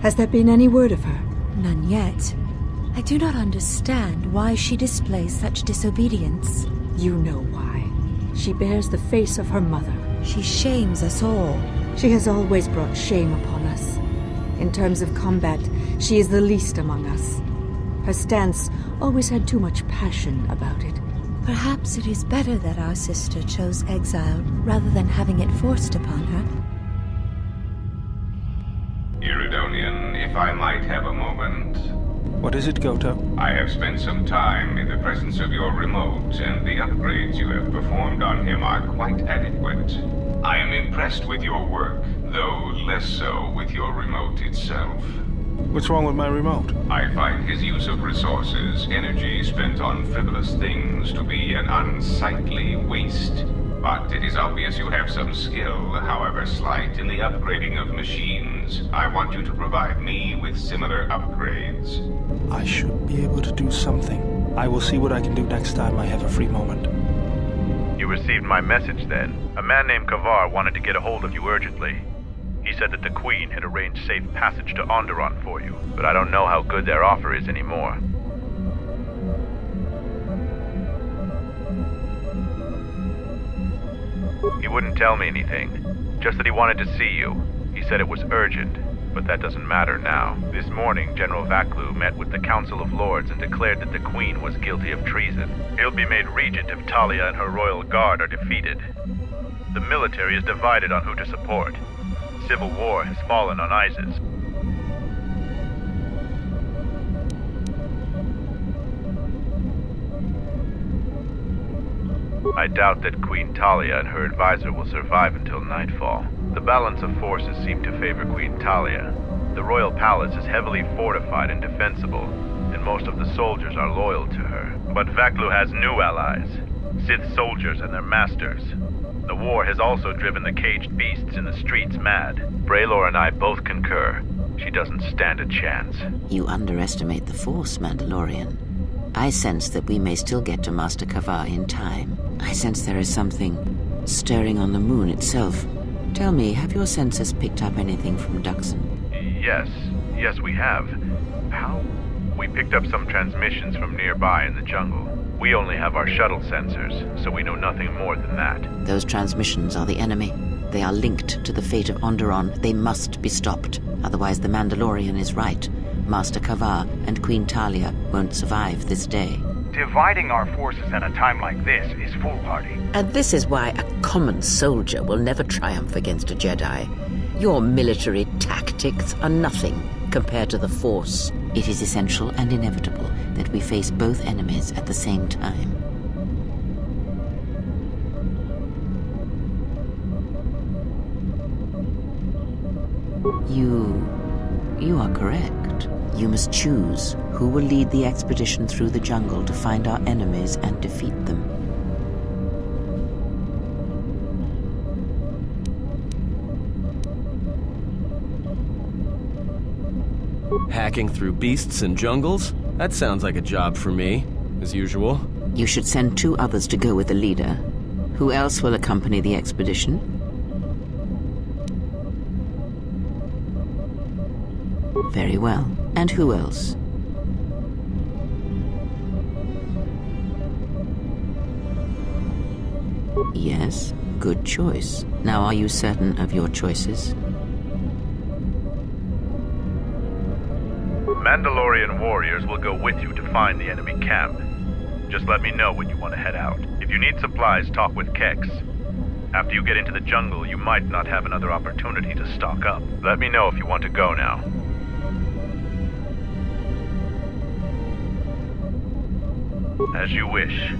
Has there been any word of her? None yet. I do not understand why she displays such disobedience. You know why. She bears the face of her mother. She shames us all. She has always brought shame upon us. In terms of combat, she is the least among us. Her stance always had too much passion about it. Perhaps it is better that our sister chose exile rather than having it forced upon her. Iridonian, if I might have a moment. What is it, Goto? I have spent some time in the presence of your remote, and the upgrades you have performed on him are quite adequate. I am impressed with your work, though less so with your remote itself. What's wrong with my remote? I find his use of resources, energy spent on frivolous things, to be an unsightly waste. But it is obvious you have some skill, however slight, in the upgrading of machines. I want you to provide me with similar upgrades. I should be able to do something. I will see what I can do next time I have a free moment. You received my message then. A man named Kavar wanted to get a hold of you urgently. He said that the Queen had arranged safe passage to Onderon for you, but I don't know how good their offer is anymore. He wouldn't tell me anything, just that he wanted to see you. He said it was urgent, but that doesn't matter now. This morning, General Vaklu met with the Council of Lords and declared that the Queen was guilty of treason. He'll be made regent if Talia and her royal guard are defeated. The military is divided on who to support. Civil war has fallen on Isis. I doubt that Queen Talia and her advisor will survive until nightfall. The balance of forces seem to favor Queen Talia. The royal palace is heavily fortified and defensible, and most of the soldiers are loyal to her. But Vaklu has new allies, Sith soldiers and their masters. The war has also driven the caged beasts in the streets mad. Braylor and I both concur. She doesn't stand a chance. You underestimate the Force, Mandalorian. I sense that we may still get to Master Kavar in time. I sense there is something stirring on the moon itself. Tell me, have your sensors picked up anything from Duxon? Yes, we have. How? We picked up some transmissions from nearby in the jungle. We only have our shuttle sensors, so we know nothing more than that. Those transmissions are the enemy. They are linked to the fate of Onderon. They must be stopped. Otherwise the Mandalorian is right. Master Kavar and Queen Talia won't survive this day. Dividing our forces at a time like this is foolhardy. And this is why a common soldier will never triumph against a Jedi. Your military tactics are nothing compared to the Force. It is essential and inevitable that we face both enemies at the same time. You are correct. You must choose who will lead the expedition through the jungle to find our enemies and defeat them. Hacking through beasts and jungles? That sounds like a job for me, as usual. You should send 2 others to go with the leader. Who else will accompany the expedition? Very well. And who else? Yes, good choice. Now, are you certain of your choices? Mandalorian warriors will go with you to find the enemy camp. Just let me know when you want to head out. If you need supplies, talk with Kex. After you get into the jungle, you might not have another opportunity to stock up. Let me know if you want to go now. As you wish.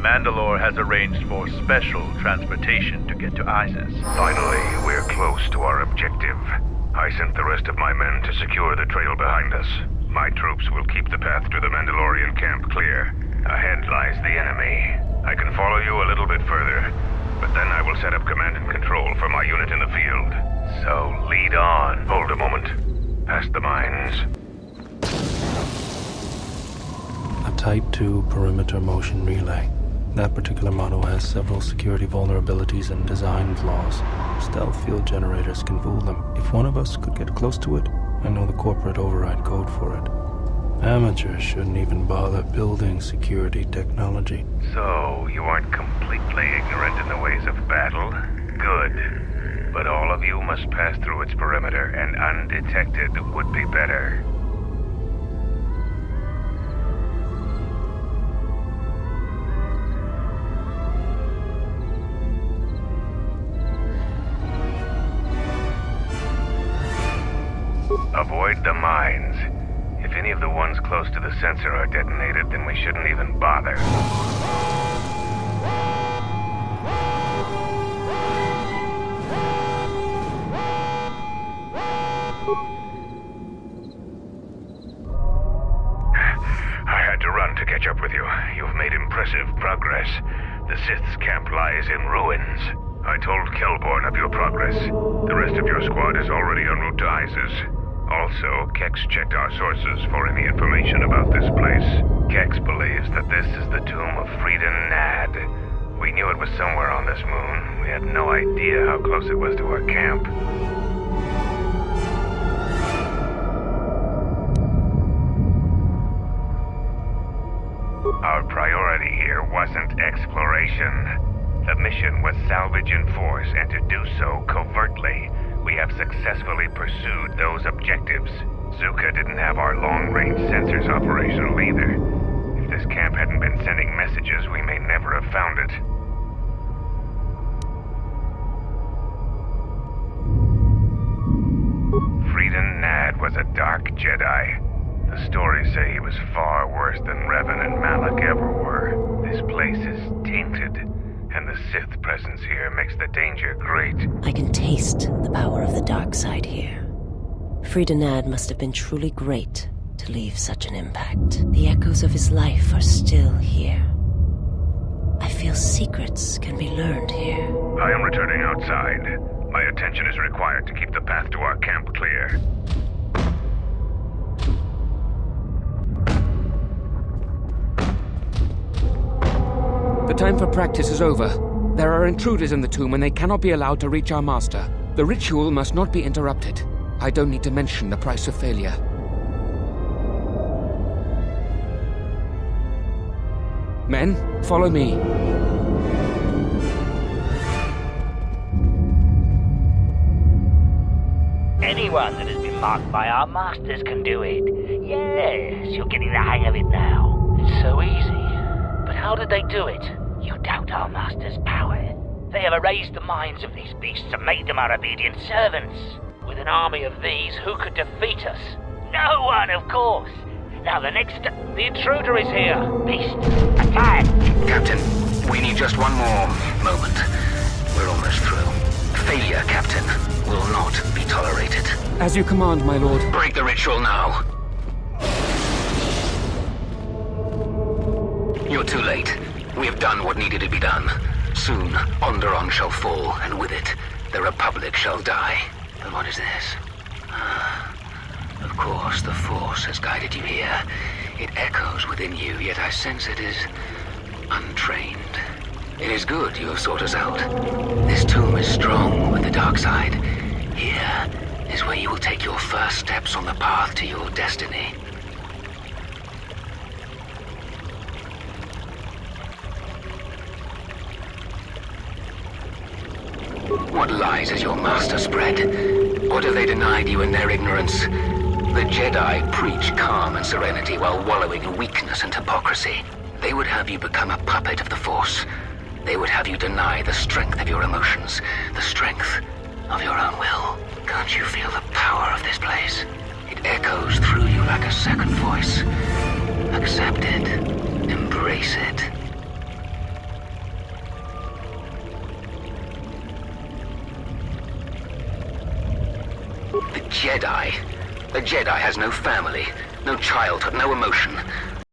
Mandalore has arranged for special transportation to get to Isis. Finally, we're close to our objective. I sent the rest of my men to secure the trail behind us. My troops will keep the path to the Mandalorian camp clear. Ahead lies the enemy. I can follow you a little bit further, but then I will set up command and control for my unit in the field. So lead on. Hold a moment. Past the mines. A Type 2 perimeter motion relay. That particular model has several security vulnerabilities and design flaws. Stealth field generators can fool them. If one of us could get close to it, I know the corporate override code for it. Amateurs shouldn't even bother building security technology. So, you aren't completely ignorant in the ways of battle? Good. But all of you must pass through its perimeter, and undetected would be better. Avoid the mines. If any of the ones close to the sensor are detonated, then we shouldn't even bother. I had to run to catch up with you. You've made impressive progress. The Sith's camp lies in ruins. I told Kelborn of your progress. The rest of your squad is already en route to Isis. Also, Kex checked our sources for any information about this place. Kex believes that this is the tomb of Freeden Nad. We knew it was somewhere on this moon. We had no idea how close it was to our camp. Our priority here wasn't exploration. The mission was salvage in force, and to do so covertly. We have successfully pursued those objectives. Zuka didn't have our long-range sensors operational either. If this camp hadn't been sending messages, we may never have found it. Freeden Nad was a dark Jedi. The stories say he was far worse than Revan and Malak ever were. This place is tainted, and the Sith presence here makes the danger great. I can taste the power of the dark side here. Freeden Nad must have been truly great to leave such an impact. The echoes of his life are still here. I feel secrets can be learned here. I am returning outside. My attention is required to keep the path to our camp clear. The time for practice is over. There are intruders in the tomb and they cannot be allowed to reach our master. The ritual must not be interrupted. I don't need to mention the price of failure. Men, follow me. Anyone that has been marked by our masters can do it. Yes, you're getting the hang of it now. It's so easy. But how did they do it? You doubt our master's power. They have erased the minds of these beasts and made them our obedient servants. With an army of these, who could defeat us? No one, of course. Now the intruder is here. Beast, attack! Captain, we need just one more moment. We're almost through. Failure, Captain, will not be tolerated. As you command, my lord. Break the ritual now. You're too late. We have done what needed to be done. Soon, Onderon shall fall, and with it, the Republic shall die. But what is this? Of course, the Force has guided you here. It echoes within you, yet I sense it is untrained. It is good you have sought us out. This tomb is strong with the dark side. Here is where you will take your first steps on the path to your destiny. What lies has your master spread? What have they denied you in their ignorance? The Jedi preach calm and serenity while wallowing in weakness and hypocrisy. They would have you become a puppet of the Force. They would have you deny the strength of your emotions, the strength of your own will. Can't you feel the power of this place? It echoes through you like a second voice. Accept it. Embrace it. The Jedi has no family, no childhood, no emotion.